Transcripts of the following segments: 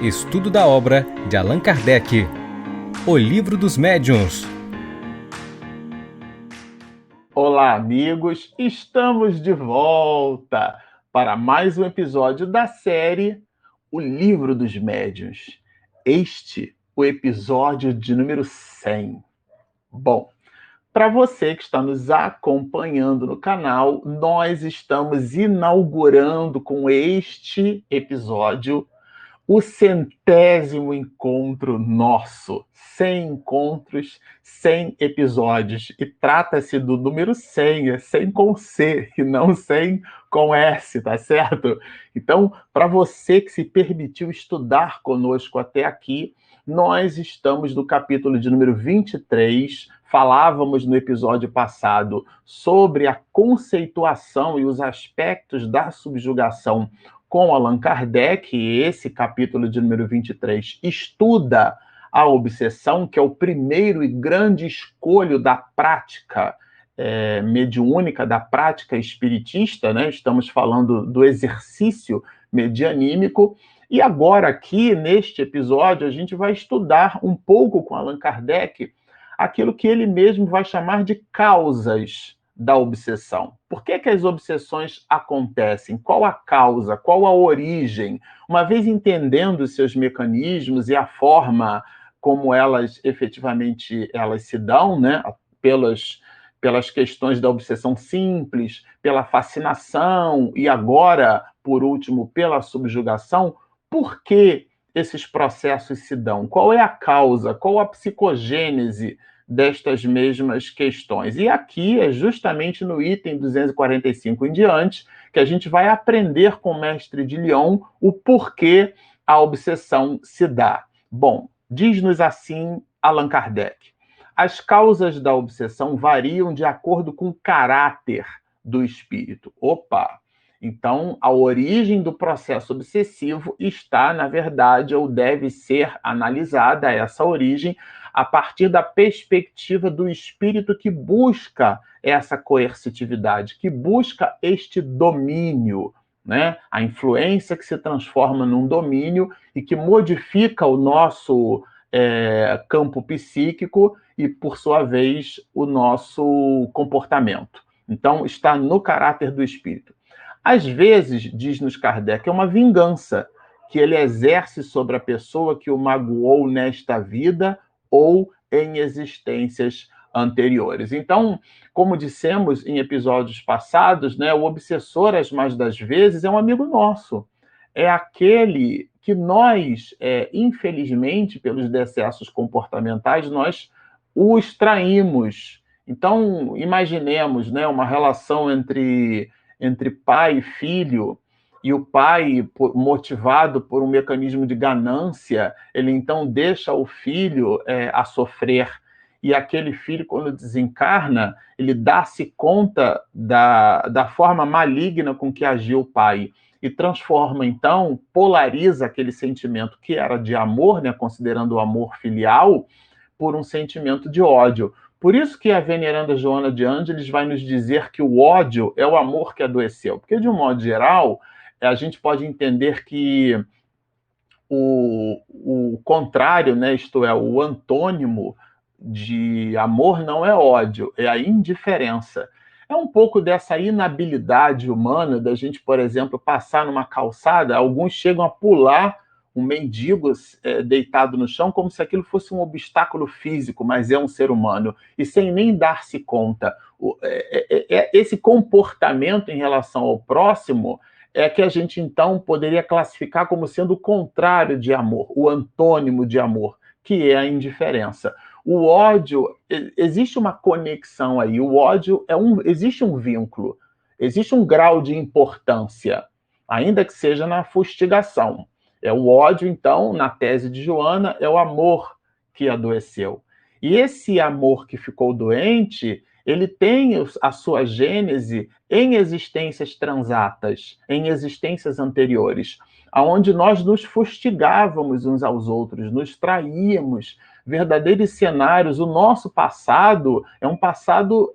Estudo da obra de Allan Kardec, O Livro dos Médiuns. Olá, amigos! Estamos de volta para mais um episódio da série O Livro dos Médiuns. O episódio de número 100. Bom, para você que está nos acompanhando no canal, nós estamos inaugurando com este episódio o 100º encontro nosso. 100 encontros, 100 episódios. E trata-se do número 100, é 100 com C e não 100 com S, tá certo? Então, para você que se permitiu estudar conosco até aqui, nós estamos no capítulo de número 23. Falávamos no episódio passado sobre a conceituação e os aspectos da subjugação com Allan Kardec. Esse capítulo de número 23 estuda a obsessão, que é o primeiro e grande escolho da prática mediúnica, da prática espiritista, né? Estamos falando do exercício medianímico. E agora aqui, neste episódio, a gente vai estudar um pouco com Allan Kardec aquilo que ele mesmo vai chamar de causas da obsessão. Por que as obsessões acontecem? Qual a causa? Qual a origem? Uma vez entendendo os seus mecanismos e a forma como elas efetivamente se dão, né? pelas questões da obsessão simples, pela fascinação e agora, por último, pela subjugação, por que esses processos se dão? Qual é a causa? Qual a psicogênese destas mesmas questões? E aqui é justamente no item 245 em diante que a gente vai aprender com o mestre de Lyon o porquê a obsessão se dá. Bom, diz-nos assim Allan Kardec: as causas da obsessão variam de acordo com o caráter do espírito. Opa! Então, a origem do processo obsessivo está, na verdade, ou deve ser analisada, essa origem, a partir da perspectiva do espírito que busca essa coercitividade, que busca este domínio, né? A influência que se transforma num domínio e que modifica o nosso campo psíquico e, por sua vez, o nosso comportamento. Então, está no caráter do espírito. Às vezes, diz-nos Kardec, é uma vingança que ele exerce sobre a pessoa que o magoou nesta vida ou em existências anteriores. Então, como dissemos em episódios passados, né, o obsessor, as mais das vezes, é um amigo nosso. É aquele que nós, infelizmente, pelos decessos comportamentais, nós o extraímos. Então, imaginemos, né, uma relação entre pai e filho, e o pai, motivado por um mecanismo de ganância, ele então deixa o filho a sofrer. E aquele filho, quando desencarna, ele dá-se conta da forma maligna com que agiu o pai. E transforma, então, polariza aquele sentimento que era de amor, né, considerando o amor filial, por um sentimento de ódio. Por isso que a veneranda Joana de Ângeles vai nos dizer que o ódio é o amor que adoeceu. Porque, de um modo geral, a gente pode entender que o contrário, né, isto é, o antônimo de amor não é ódio, é a indiferença. É um pouco dessa inabilidade humana da gente, por exemplo, passar numa calçada, alguns chegam a pular um mendigo deitado no chão como se aquilo fosse um obstáculo físico, mas é um ser humano, e sem nem dar-se conta. Esse comportamento em relação ao próximo é que a gente, então, poderia classificar como sendo o contrário de amor, o antônimo de amor, que é a indiferença. O ódio, existe uma conexão aí, o ódio existe um vínculo, existe um grau de importância, ainda que seja na fustigação. O ódio, então, na tese de Joana, é o amor que adoeceu. E esse amor que ficou doente, ele tem a sua gênese em existências transatas, em existências anteriores, onde nós nos fustigávamos uns aos outros, nos traíamos, verdadeiros cenários. O nosso passado é um passado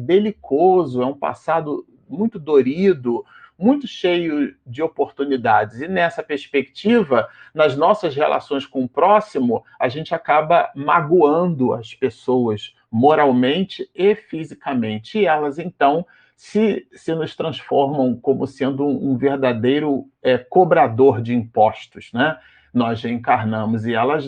belicoso, é um passado muito dorido, muito cheio de oportunidades. E nessa perspectiva, nas nossas relações com o próximo, a gente acaba magoando as pessoas moralmente e fisicamente. E elas, então, se nos transformam como sendo um verdadeiro cobrador de impostos, né? Nós reencarnamos e elas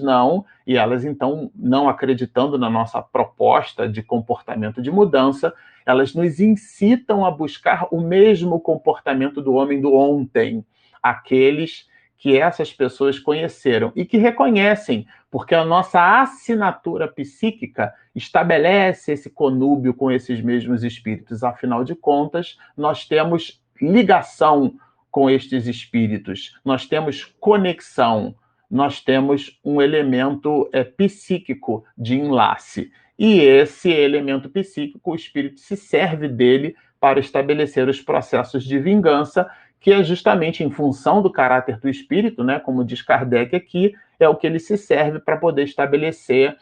então, não acreditando na nossa proposta de comportamento de mudança, elas nos incitam a buscar o mesmo comportamento do homem do ontem, aqueles que essas pessoas conheceram e que reconhecem, porque a nossa assinatura psíquica estabelece esse conúbio com esses mesmos espíritos. Afinal de contas, nós temos ligação com estes espíritos, nós temos conexão, nós temos um elemento psíquico de enlace. E esse elemento psíquico, o espírito se serve dele para estabelecer os processos de vingança, que é justamente em função do caráter do espírito, né, como diz Kardec aqui, é o que ele se serve para poder estabelecer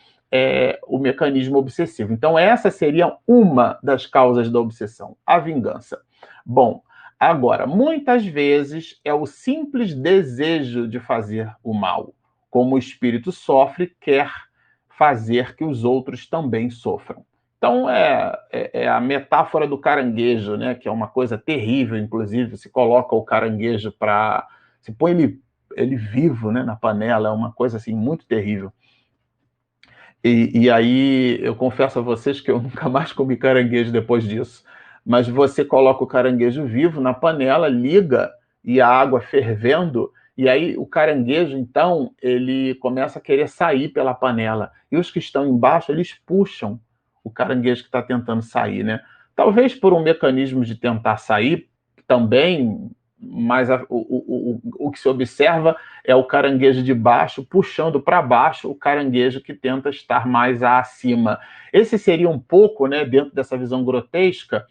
o mecanismo obsessivo. Então, essa seria uma das causas da obsessão, a vingança. Bom, agora, muitas vezes é o simples desejo de fazer o mal. Como o espírito sofre, quer fazer que os outros também sofram. Então, é a metáfora do caranguejo, né? Que é uma coisa terrível, inclusive, se coloca o caranguejo para... se põe ele vivo, né, na panela, é uma coisa assim, muito terrível. E aí, eu confesso a vocês que eu nunca mais comi caranguejo depois disso. Mas você coloca o caranguejo vivo na panela, liga, e a água fervendo, e aí o caranguejo, então, ele começa a querer sair pela panela. E os que estão embaixo, eles puxam o caranguejo que está tentando sair, né? Talvez por um mecanismo de tentar sair também, mas o que se observa é o caranguejo de baixo puxando para baixo o caranguejo que tenta estar mais acima. Esse seria um pouco, né, dentro dessa visão grotesca,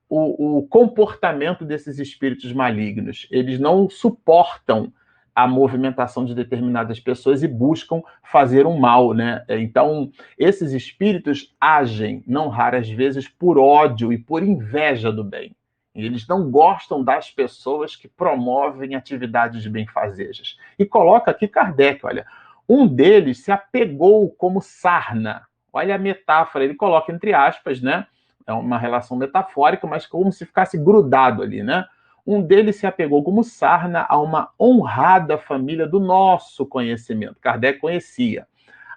o comportamento desses espíritos malignos. Eles não suportam a movimentação de determinadas pessoas e buscam fazer um mal, né? Então, esses espíritos agem, não raras vezes, por ódio e por inveja do bem. Eles não gostam das pessoas que promovem atividades benfazejas. E coloca aqui Kardec, olha, um deles se apegou como sarna. Olha a metáfora, ele coloca entre aspas, né? É uma relação metafórica, mas como se ficasse grudado ali, né? Um deles se apegou como sarna a uma honrada família do nosso conhecimento. Kardec conhecia,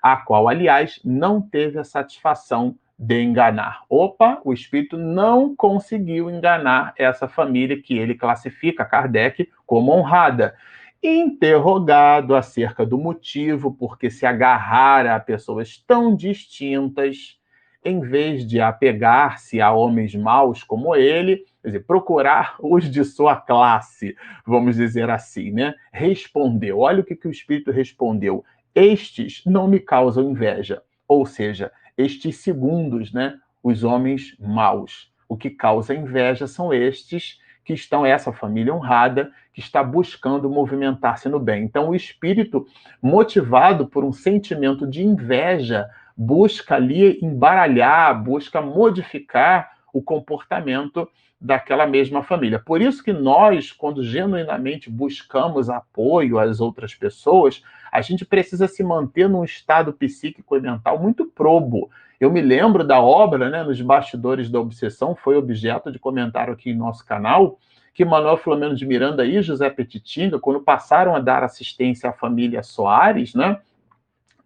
a qual, aliás, não teve a satisfação de enganar. Opa, o espírito não conseguiu enganar essa família que ele classifica, Kardec, como honrada. Interrogado acerca do motivo por que se agarrara a pessoas tão distintas, em vez de apegar-se a homens maus como ele, quer dizer, procurar os de sua classe, vamos dizer assim, né? Respondeu, olha o que o espírito respondeu: estes não me causam inveja, ou seja, estes segundos, né? Os homens maus. O que causa inveja são estes que estão, essa família honrada, que está buscando movimentar-se no bem. Então, o espírito, motivado por um sentimento de inveja, busca ali embaralhar, busca modificar o comportamento daquela mesma família. Por isso que nós, quando genuinamente buscamos apoio às outras pessoas, a gente precisa se manter num estado psíquico e mental muito probo. Eu me lembro da obra, né, Nos Bastidores da Obsessão, foi objeto de comentário aqui em nosso canal, que Manuel Filomeno de Miranda e José Petitinga, quando passaram a dar assistência à família Soares, né,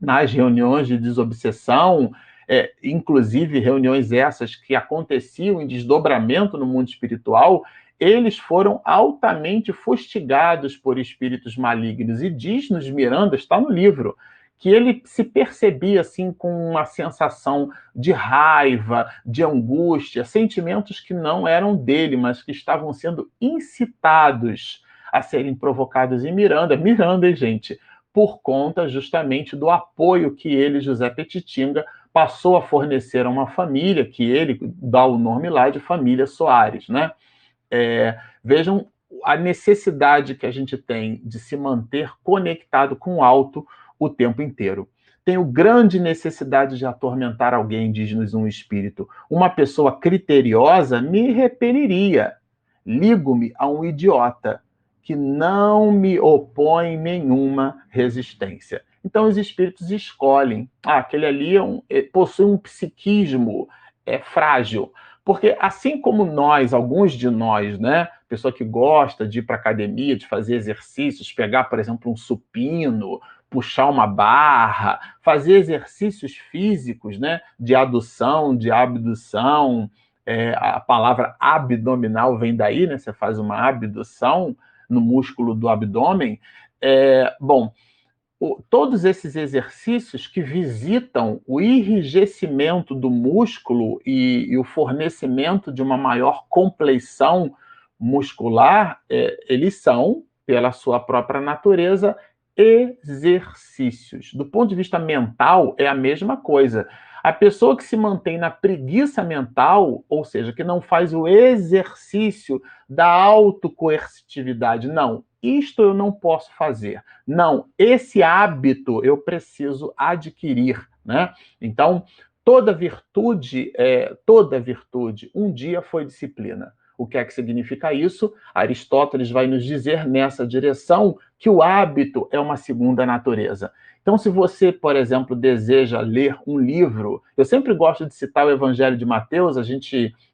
nas reuniões de desobsessão, inclusive reuniões essas que aconteciam em desdobramento no mundo espiritual, eles foram altamente fustigados por espíritos malignos. E diz-nos Miranda, está no livro, que ele se percebia assim com uma sensação de raiva, de angústia, sentimentos que não eram dele, mas que estavam sendo incitados a serem provocados em Miranda. Miranda, gente, por conta justamente do apoio que ele, José Petitinga, passou a fornecer a uma família, que ele dá o nome lá de família Soares, né? Vejam a necessidade que a gente tem de se manter conectado com o alto o tempo inteiro. Tenho grande necessidade de atormentar alguém, diz-nos um espírito. Uma pessoa criteriosa me repeliria. ligo-me a um idiota que não me opõe nenhuma resistência. Então os espíritos escolhem. Aquele ali possui um psiquismo frágil. Porque assim como nós, alguns de nós, né, pessoa que gosta de ir para a academia, de fazer exercícios, pegar, por exemplo, um supino, puxar uma barra, fazer exercícios físicos, né, de adução, de abdução, a palavra abdominal vem daí, né, você faz uma abdução no músculo do abdômen. Todos esses exercícios que visitam o enrijecimento do músculo e o fornecimento de uma maior compleição muscular, eles são, pela sua própria natureza, exercícios. Do ponto de vista mental, é a mesma coisa. A pessoa que se mantém na preguiça mental, ou seja, que não faz o exercício da autocoercitividade, não, isto eu não posso fazer. Não, esse hábito eu preciso adquirir, né? Então, toda virtude, um dia foi disciplina. O que é que significa isso? Aristóteles vai nos dizer nessa direção que o hábito é uma segunda natureza. Então, se você, por exemplo, deseja ler um livro, eu sempre gosto de citar o Evangelho de Mateus,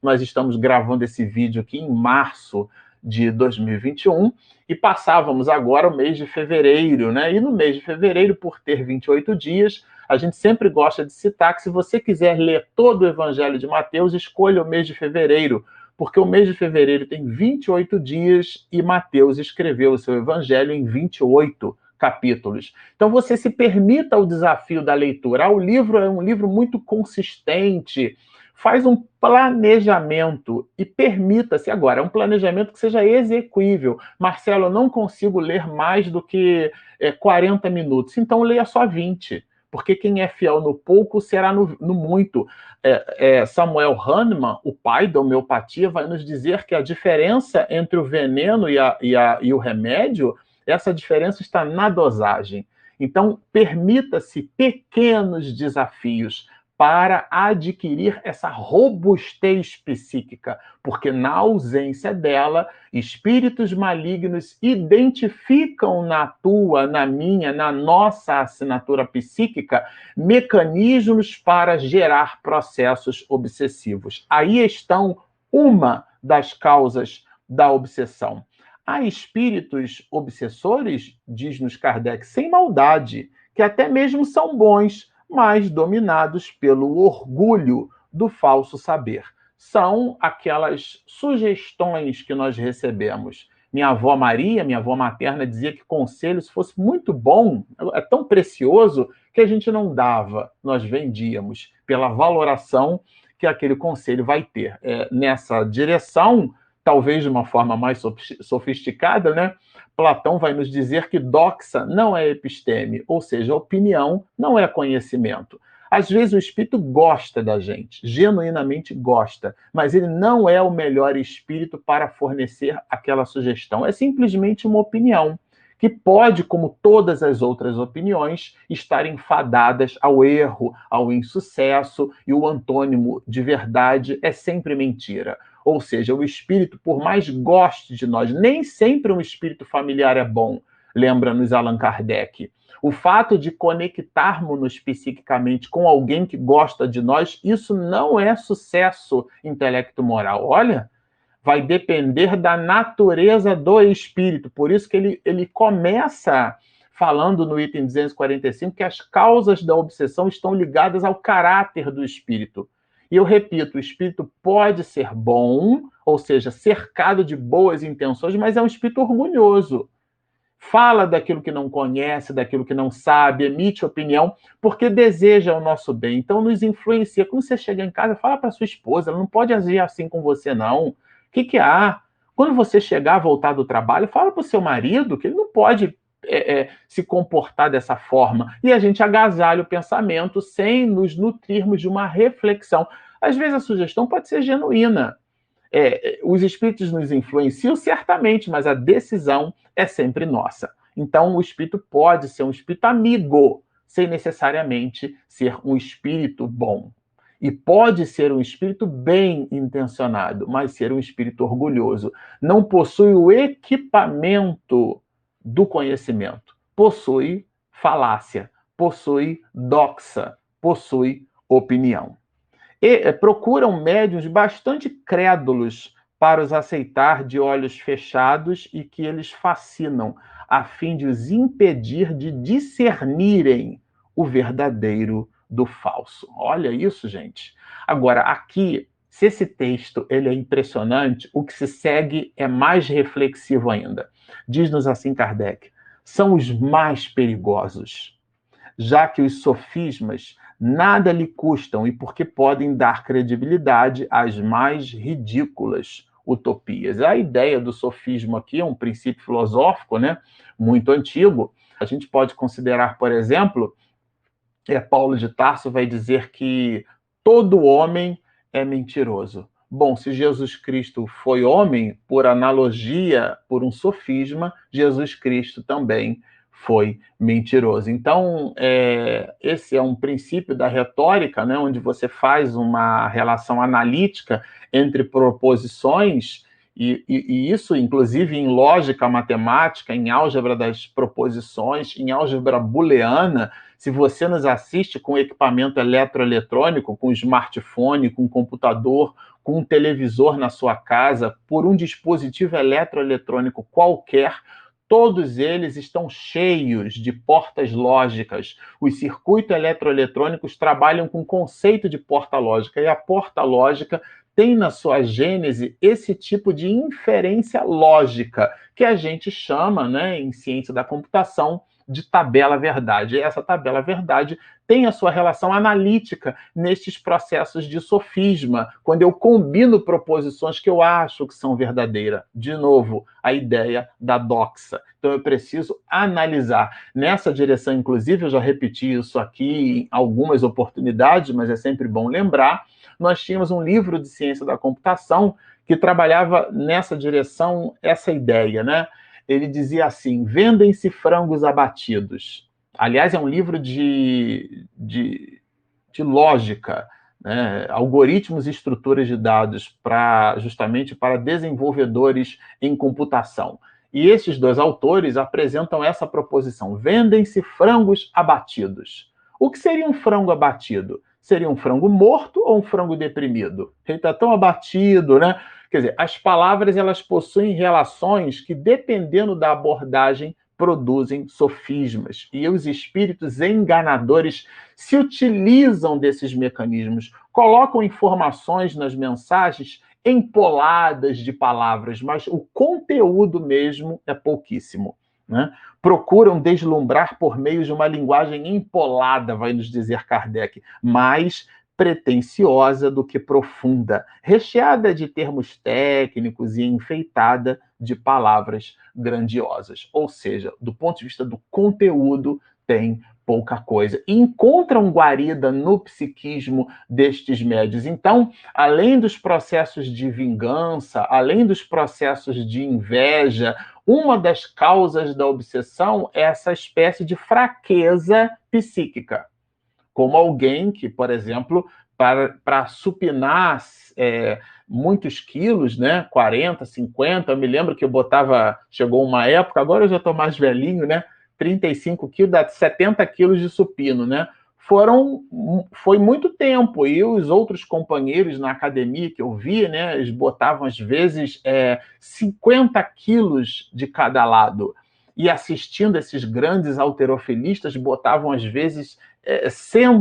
nós estamos gravando esse vídeo aqui em março de 2021, e passávamos agora o mês de fevereiro, né? E no mês de fevereiro, por ter 28 dias, a gente sempre gosta de citar que se você quiser ler todo o Evangelho de Mateus, escolha o mês de fevereiro, porque o mês de fevereiro tem 28 dias e Mateus escreveu o seu Evangelho em 28 capítulos. Então você se permita o desafio da leitura. O livro é um livro muito consistente, faz um planejamento e permita-se agora, é um planejamento que seja execuível. Marcelo, eu não consigo ler mais do que 40 minutos, então leia só 20, porque quem é fiel no pouco será no muito. Samuel Hahnemann, o pai da homeopatia, vai nos dizer que a diferença entre o veneno e o remédio, essa diferença está na dosagem. Então, permita-se pequenos desafios para adquirir essa robustez psíquica, porque na ausência dela, espíritos malignos identificam na minha, na nossa assinatura psíquica, mecanismos para gerar processos obsessivos. Aí estão uma das causas da obsessão. Há espíritos obsessores, diz-nos Kardec, sem maldade, que até mesmo são bons, mas dominados pelo orgulho do falso saber. São aquelas sugestões que nós recebemos. Minha avó Maria, minha avó materna, dizia que conselho, se fosse muito bom, é tão precioso, que a gente não dava, nós vendíamos, pela valoração que aquele conselho vai ter. Nessa direção, talvez de uma forma mais sofisticada, né? Platão vai nos dizer que doxa não é episteme, ou seja, opinião não é conhecimento. Às vezes o espírito gosta da gente, genuinamente gosta, mas ele não é o melhor espírito para fornecer aquela sugestão. É simplesmente uma opinião, que pode, como todas as outras opiniões, estar enfadadas ao erro, ao insucesso, e o antônimo de verdade é sempre mentira. Ou seja, o espírito, por mais goste de nós, nem sempre um espírito familiar é bom, lembra-nos Allan Kardec. O fato de conectarmos-nos psiquicamente com alguém que gosta de nós, isso não é sucesso intelecto-moral. Olha, vai depender da natureza do espírito. Por isso que ele começa falando no item 245 que as causas da obsessão estão ligadas ao caráter do espírito. E eu repito, o espírito pode ser bom, ou seja, cercado de boas intenções, mas é um espírito orgulhoso. Fala daquilo que não conhece, daquilo que não sabe, emite opinião, porque deseja o nosso bem. Então, nos influencia. Quando você chega em casa, fala para sua esposa, ela não pode agir assim com você, não. O que há? Quando você chegar, voltar do trabalho, fala para o seu marido que ele não pode se comportar dessa forma. E a gente agasalha o pensamento sem nos nutrirmos de uma reflexão. Às vezes a sugestão pode ser genuína. Os espíritos nos influenciam certamente, mas a decisão é sempre nossa. Então, o espírito pode ser um espírito amigo, sem necessariamente ser um espírito bom. E pode ser um espírito bem intencionado, mas ser um espírito orgulhoso. Não possui o equipamento do conhecimento. Possui falácia, possui doxa, possui opinião. E procuram médiuns bastante crédulos para os aceitar de olhos fechados e que eles fascinam, a fim de os impedir de discernirem o verdadeiro do falso. Olha isso, gente. Agora, aqui, se esse texto ele é impressionante, o que se segue é mais reflexivo ainda. Diz-nos assim Kardec: são os mais perigosos, já que os sofismas nada lhe custam e porque podem dar credibilidade às mais ridículas utopias. A ideia do sofismo aqui é um princípio filosófico, né, muito antigo. A gente pode considerar, por exemplo, Paulo de Tarso vai dizer que todo homem é mentiroso. Bom, se Jesus Cristo foi homem, por analogia, por um sofisma, Jesus Cristo também foi mentiroso. Então, esse é um princípio da retórica, né, onde você faz uma relação analítica entre proposições, e isso, inclusive, em lógica matemática, em álgebra das proposições, em álgebra booleana. Se você nos assiste com equipamento eletroeletrônico, com smartphone, com computador, com um televisor na sua casa, por um dispositivo eletroeletrônico qualquer, todos eles estão cheios de portas lógicas. Os circuitos eletroeletrônicos trabalham com o conceito de porta lógica, e a porta lógica tem na sua gênese esse tipo de inferência lógica, que a gente chama, né, em ciência da computação, de tabela-verdade. E essa tabela-verdade tem a sua relação analítica nestes processos de sofisma, quando eu combino proposições que eu acho que são verdadeiras. De novo, a ideia da doxa. Então eu preciso analisar. Nessa direção, inclusive, eu já repeti isso aqui em algumas oportunidades, mas é sempre bom lembrar, nós tínhamos um livro de ciência da computação que trabalhava nessa direção, essa ideia, né? Ele dizia assim: vendem-se frangos abatidos. Aliás, é um livro de lógica, né? Algoritmos e estruturas de dados justamente para desenvolvedores em computação. E esses dois autores apresentam essa proposição: vendem-se frangos abatidos. O que seria um frango abatido? Seria um frango morto ou um frango deprimido? Ele está tão abatido, né? Quer dizer, as palavras elas possuem relações que, dependendo da abordagem, produzem sofismas. E os espíritos enganadores se utilizam desses mecanismos, colocam informações nas mensagens empoladas de palavras, mas o conteúdo mesmo é pouquíssimo, né? Procuram deslumbrar por meio de uma linguagem empolada, vai nos dizer Kardec, mais pretensiosa do que profunda, recheada de termos técnicos e enfeitada de palavras grandiosas. Ou seja, do ponto de vista do conteúdo, tem pouca coisa. E encontram guarida no psiquismo destes médios. Então, além dos processos de vingança, além dos processos de inveja, uma das causas da obsessão é essa espécie de fraqueza psíquica. Como alguém que, por exemplo, para supinar muitos quilos, né, 40, 50, eu me lembro que eu botava, chegou uma época, agora eu já estou mais velhinho, né, 35 quilos, dá 70 quilos de supino, né? Foi muito tempo, e os outros companheiros na academia que eu vi, né, eles botavam às vezes 50 quilos de cada lado, e assistindo esses grandes halterofilistas, botavam às vezes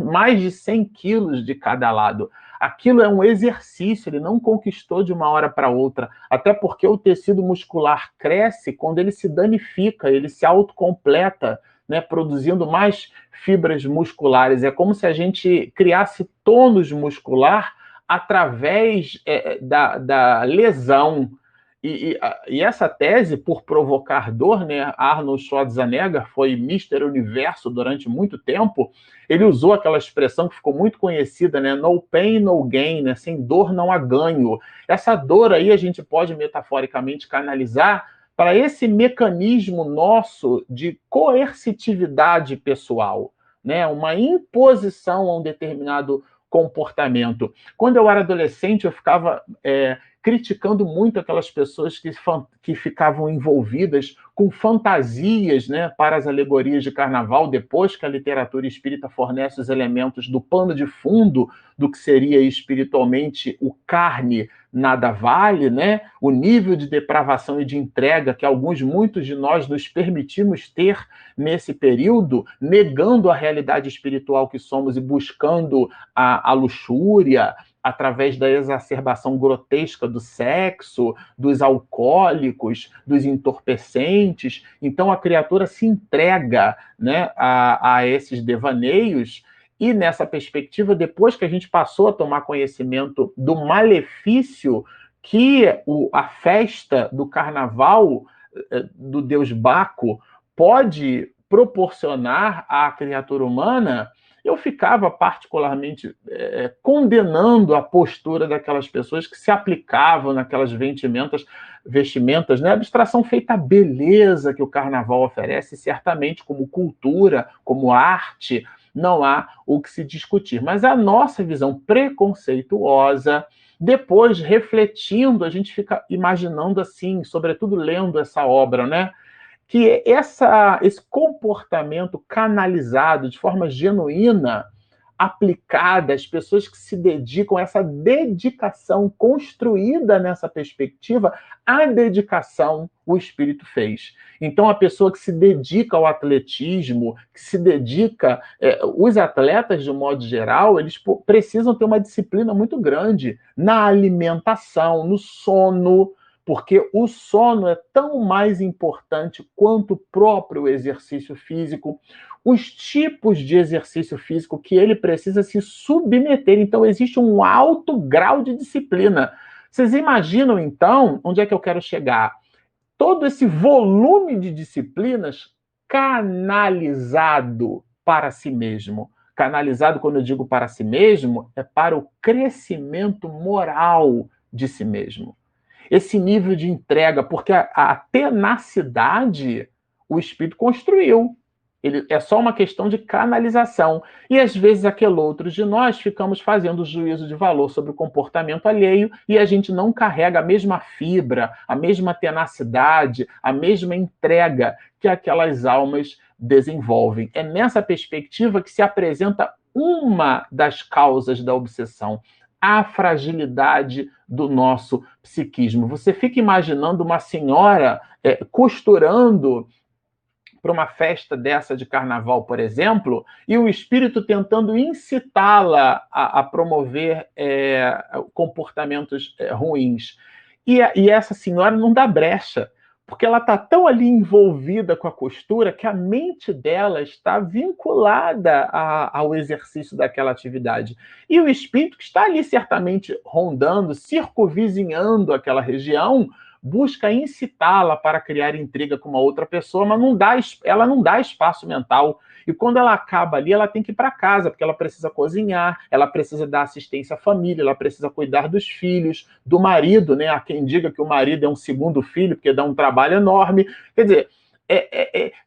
mais de 100 quilos de cada lado. Aquilo é um exercício, ele não conquistou de uma hora para outra, até porque o tecido muscular cresce quando ele se danifica, ele se autocompleta, né, produzindo mais fibras musculares. É como se a gente criasse tônus muscular através da lesão. E essa tese, por provocar dor, né, Arnold Schwarzenegger foi Mr. Universo durante muito tempo, ele usou aquela expressão que ficou muito conhecida, né, no pain, no gain, né, sem dor não há ganho. Essa dor aí a gente pode metaforicamente canalizar para esse mecanismo nosso de coercitividade pessoal, né, uma imposição a um determinado comportamento. Quando eu era adolescente, eu ficava criticando muito aquelas pessoas que ficavam envolvidas com fantasias, né, para as alegorias de carnaval, depois que a literatura espírita fornece os elementos do pano de fundo do que seria espiritualmente o carne nada vale, né? O nível de depravação e de entrega que muitos de nós nos permitimos ter nesse período, negando a realidade espiritual que somos e buscando a luxúria, através da exacerbação grotesca do sexo, dos alcoólicos, dos entorpecentes. Então a criatura se entrega, né, a esses devaneios. E nessa perspectiva, depois que a gente passou a tomar conhecimento do malefício que a festa do carnaval do deus Baco pode proporcionar à criatura humana, eu ficava particularmente condenando a postura daquelas pessoas que se aplicavam naquelas vestimentas, né? Abstração feita à beleza que o carnaval oferece, certamente como cultura, como arte, não há o que se discutir. Mas a nossa visão preconceituosa, depois, refletindo, a gente fica imaginando assim, sobretudo lendo essa obra, né? Que esse comportamento canalizado de forma genuína, aplicada às pessoas que se dedicam, essa dedicação construída nessa perspectiva, a dedicação o Espírito fez. Então, a pessoa que se dedica ao atletismo, que se dedica... os atletas, de um modo geral, eles precisam ter uma disciplina muito grande na alimentação, no sono, porque o sono é tão mais importante quanto o próprio exercício físico, os tipos de exercício físico que ele precisa se submeter. Então, existe um alto grau de disciplina. Vocês imaginam, então, onde é que eu quero chegar? Todo esse volume de disciplinas canalizado para si mesmo. Canalizado, quando eu digo para si mesmo, é para o crescimento moral de si mesmo. Esse nível de entrega, porque a tenacidade o espírito construiu. É só uma questão de canalização. E às vezes aquele outro de nós ficamos fazendo juízo de valor sobre o comportamento alheio e a gente não carrega a mesma fibra, a mesma tenacidade, a mesma entrega que aquelas almas desenvolvem. É nessa perspectiva que se apresenta uma das causas da obsessão, a fragilidade do nosso psiquismo. Você fica imaginando uma senhora costurando para uma festa dessa de carnaval, por exemplo, e o espírito tentando incitá-la a promover comportamentos ruins. E essa senhora não dá brecha, porque ela está tão ali envolvida com a costura que a mente dela está vinculada ao exercício daquela atividade. E o espírito que está ali certamente rondando, circunvizinhando aquela região, busca incitá-la para criar intriga com uma outra pessoa, mas ela não dá espaço mental. E quando ela acaba ali, ela tem que ir para casa, porque ela precisa cozinhar, ela precisa dar assistência à família, ela precisa cuidar dos filhos, do marido, né? Há quem diga que o marido é um segundo filho, porque dá um trabalho enorme. Quer dizer,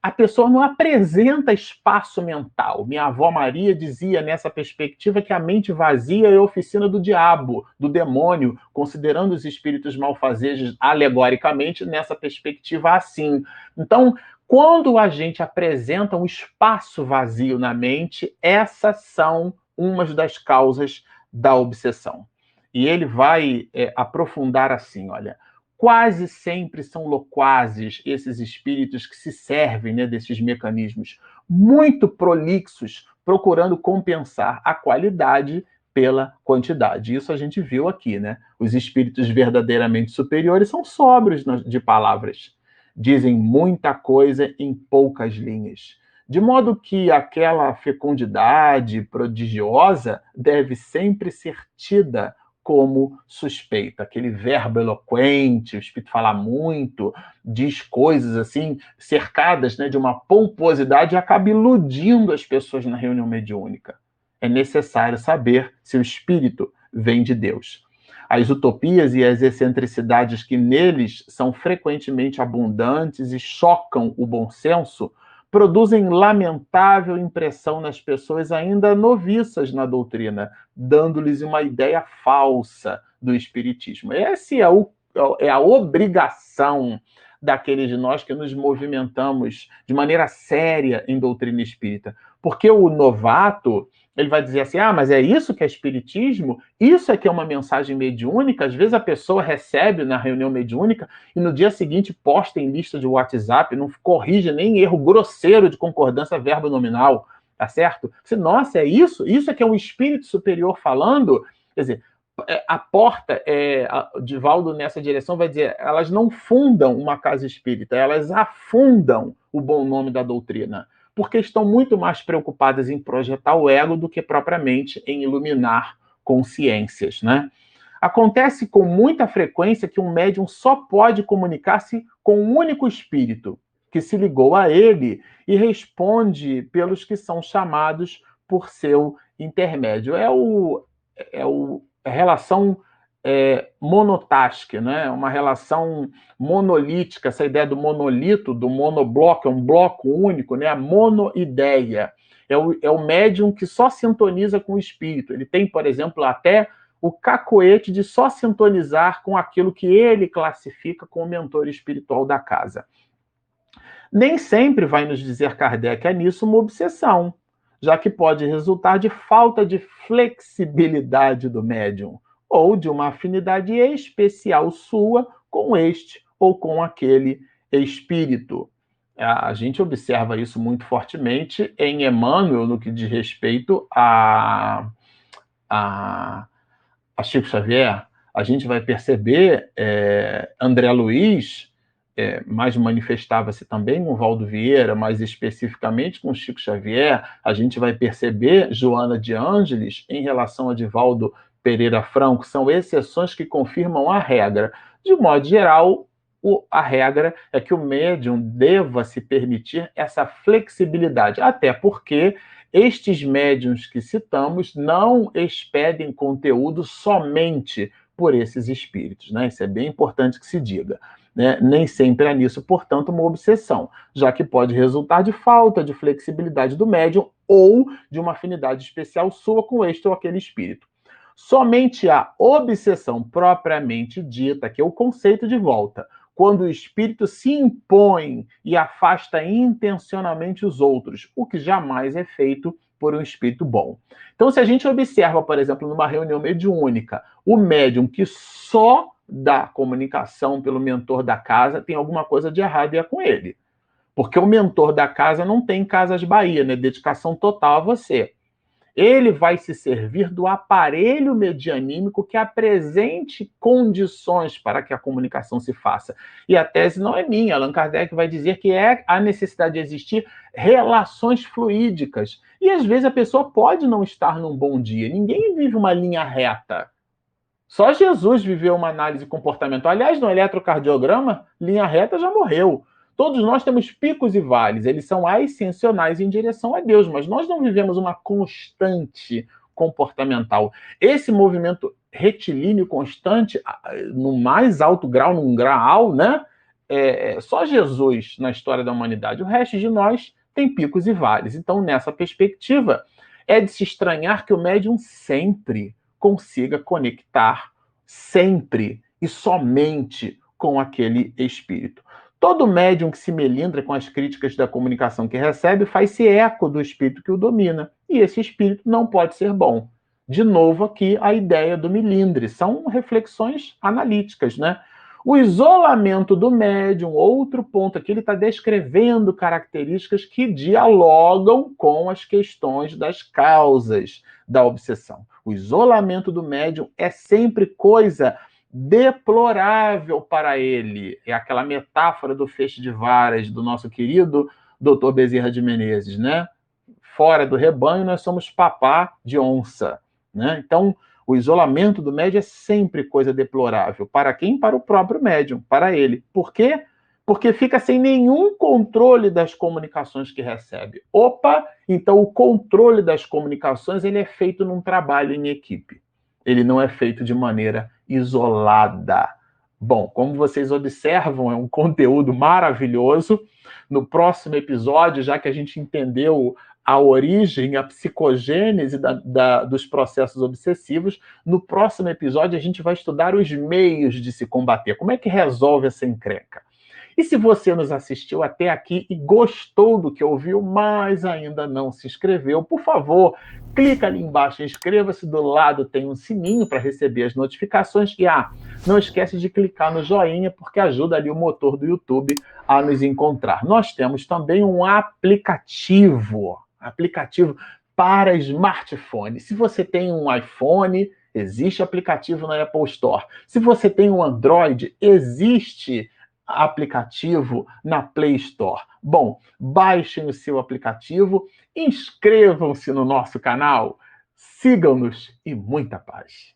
a pessoa não apresenta espaço mental. Minha avó Maria dizia nessa perspectiva que a mente vazia é a oficina do diabo, do demônio, considerando os espíritos malfazejos alegoricamente nessa perspectiva assim. Então, quando a gente apresenta um espaço vazio na mente, essas são umas das causas da obsessão. E ele vai aprofundar assim, olha: quase sempre são loquazes esses espíritos que se servem, né, desses mecanismos, muito prolixos, procurando compensar a qualidade pela quantidade. Isso a gente viu aqui, né? Os espíritos verdadeiramente superiores são sóbrios de palavras. Dizem muita coisa em poucas linhas. De modo que aquela fecundidade prodigiosa deve sempre ser tida como suspeita. Aquele verbo eloquente, o espírito fala muito, diz coisas assim, cercadas, né, de uma pomposidade e acaba iludindo as pessoas na reunião mediúnica. É necessário saber se o espírito vem de Deus. As utopias e as excentricidades que neles são frequentemente abundantes e chocam o bom senso produzem lamentável impressão nas pessoas ainda noviças na doutrina, dando-lhes uma ideia falsa do espiritismo. Essa é a obrigação daqueles de nós que nos movimentamos de maneira séria em doutrina espírita. Porque o novato, ele vai dizer assim, mas é isso que é espiritismo? Isso é que é uma mensagem mediúnica? Às vezes a pessoa recebe na reunião mediúnica e no dia seguinte posta em lista de WhatsApp, não corrige nem erro grosseiro de concordância verbo nominal, tá certo? Nossa, é isso? Isso é que é um espírito superior falando? Quer dizer, a porta, Divaldo nessa direção vai dizer, elas não fundam uma casa espírita, elas afundam o bom nome da doutrina, porque estão muito mais preocupadas em projetar o ego do que propriamente em iluminar consciências, né? Acontece com muita frequência que um médium só pode comunicar-se com um único espírito, que se ligou a ele e responde pelos que são chamados por seu intermédio. É a relação monotática, né? Uma relação monolítica, essa ideia do monolito, do monobloco, é um bloco único, né? A monoideia. É o médium que só sintoniza com o espírito. Ele tem, por exemplo, até o cacoete de só sintonizar com aquilo que ele classifica como mentor espiritual da casa. Nem sempre, vai nos dizer Kardec, é nisso uma obsessão, já que pode resultar de falta de flexibilidade do médium, ou de uma afinidade especial sua com este ou com aquele espírito. A gente observa isso muito fortemente em Emmanuel, no que diz respeito a Chico Xavier. A gente vai perceber André Luiz, mas manifestava-se também com Valdo Vieira, mais especificamente com Chico Xavier. A gente vai perceber Joana de Ângeles em relação a Divaldo Pereira Franco. São exceções que confirmam a regra. De modo geral, a regra é que o médium deva se permitir essa flexibilidade, até porque estes médiuns que citamos não expedem conteúdo somente por esses espíritos, né? Isso é bem importante que se diga. Né? Nem sempre é nisso, portanto, uma obsessão, já que pode resultar de falta de flexibilidade do médium ou de uma afinidade especial sua com este ou aquele espírito. Somente a obsessão propriamente dita, que é o conceito de volta, quando o espírito se impõe e afasta intencionalmente os outros, o que jamais é feito por um espírito bom. Então, se a gente observa, por exemplo, numa reunião mediúnica, o médium que só dá comunicação pelo mentor da casa, tem alguma coisa de errado e é com ele. Porque o mentor da casa não tem Casas Bahia, né? Dedicação total a você. Ele vai se servir do aparelho medianímico que apresente condições para que a comunicação se faça. E a tese não é minha. Allan Kardec vai dizer que é a necessidade de existir relações fluídicas. E às vezes a pessoa pode não estar num bom dia. Ninguém vive uma linha reta. Só Jesus viveu uma análise comportamental. Aliás, no eletrocardiograma, linha reta já morreu. Todos nós temos picos e vales, eles são ascensionais em direção a Deus, mas nós não vivemos uma constante comportamental. Esse movimento retilíneo constante, no mais alto grau, num grau, né? Só Jesus na história da humanidade. O resto de nós tem picos e vales. Então, nessa perspectiva, é de se estranhar que o médium sempre consiga conectar, sempre e somente com aquele espírito. Todo médium que se melindra com as críticas da comunicação que recebe faz-se eco do espírito que o domina. E esse espírito não pode ser bom. De novo aqui a ideia do melindre. São reflexões analíticas, né? O isolamento do médium, outro ponto aqui, ele está descrevendo características que dialogam com as questões das causas da obsessão. O isolamento do médium é sempre coisa deplorável para ele. É aquela metáfora do feixe de varas do nosso querido Dr. Bezerra de Menezes, né? Fora do rebanho, nós somos papá de onça, né? Então, o isolamento do médium é sempre coisa deplorável. Para quem? Para o próprio médium, para ele. Por quê? Porque fica sem nenhum controle das comunicações que recebe. Opa! Então, o controle das comunicações ele é feito num trabalho em equipe. Ele não é feito de maneira isolada. Bom, como vocês observam, é um conteúdo maravilhoso. No próximo episódio, já que a gente entendeu a origem, a psicogênese dos processos obsessivos, no próximo episódio a gente vai estudar os meios de se combater. Como é que resolve essa encrenca? E se você nos assistiu até aqui e gostou do que ouviu, mas ainda não se inscreveu, por favor, clica ali embaixo, inscreva-se, do lado tem um sininho para receber as notificações e não esquece de clicar no joinha, porque ajuda ali o motor do YouTube a nos encontrar. Nós temos também um aplicativo para smartphone. Se você tem um iPhone, existe aplicativo na Apple Store. Se você tem um Android, existe aplicativo na Play Store. Bom, baixem o seu aplicativo, inscrevam-se no nosso canal, sigam-nos e muita paz.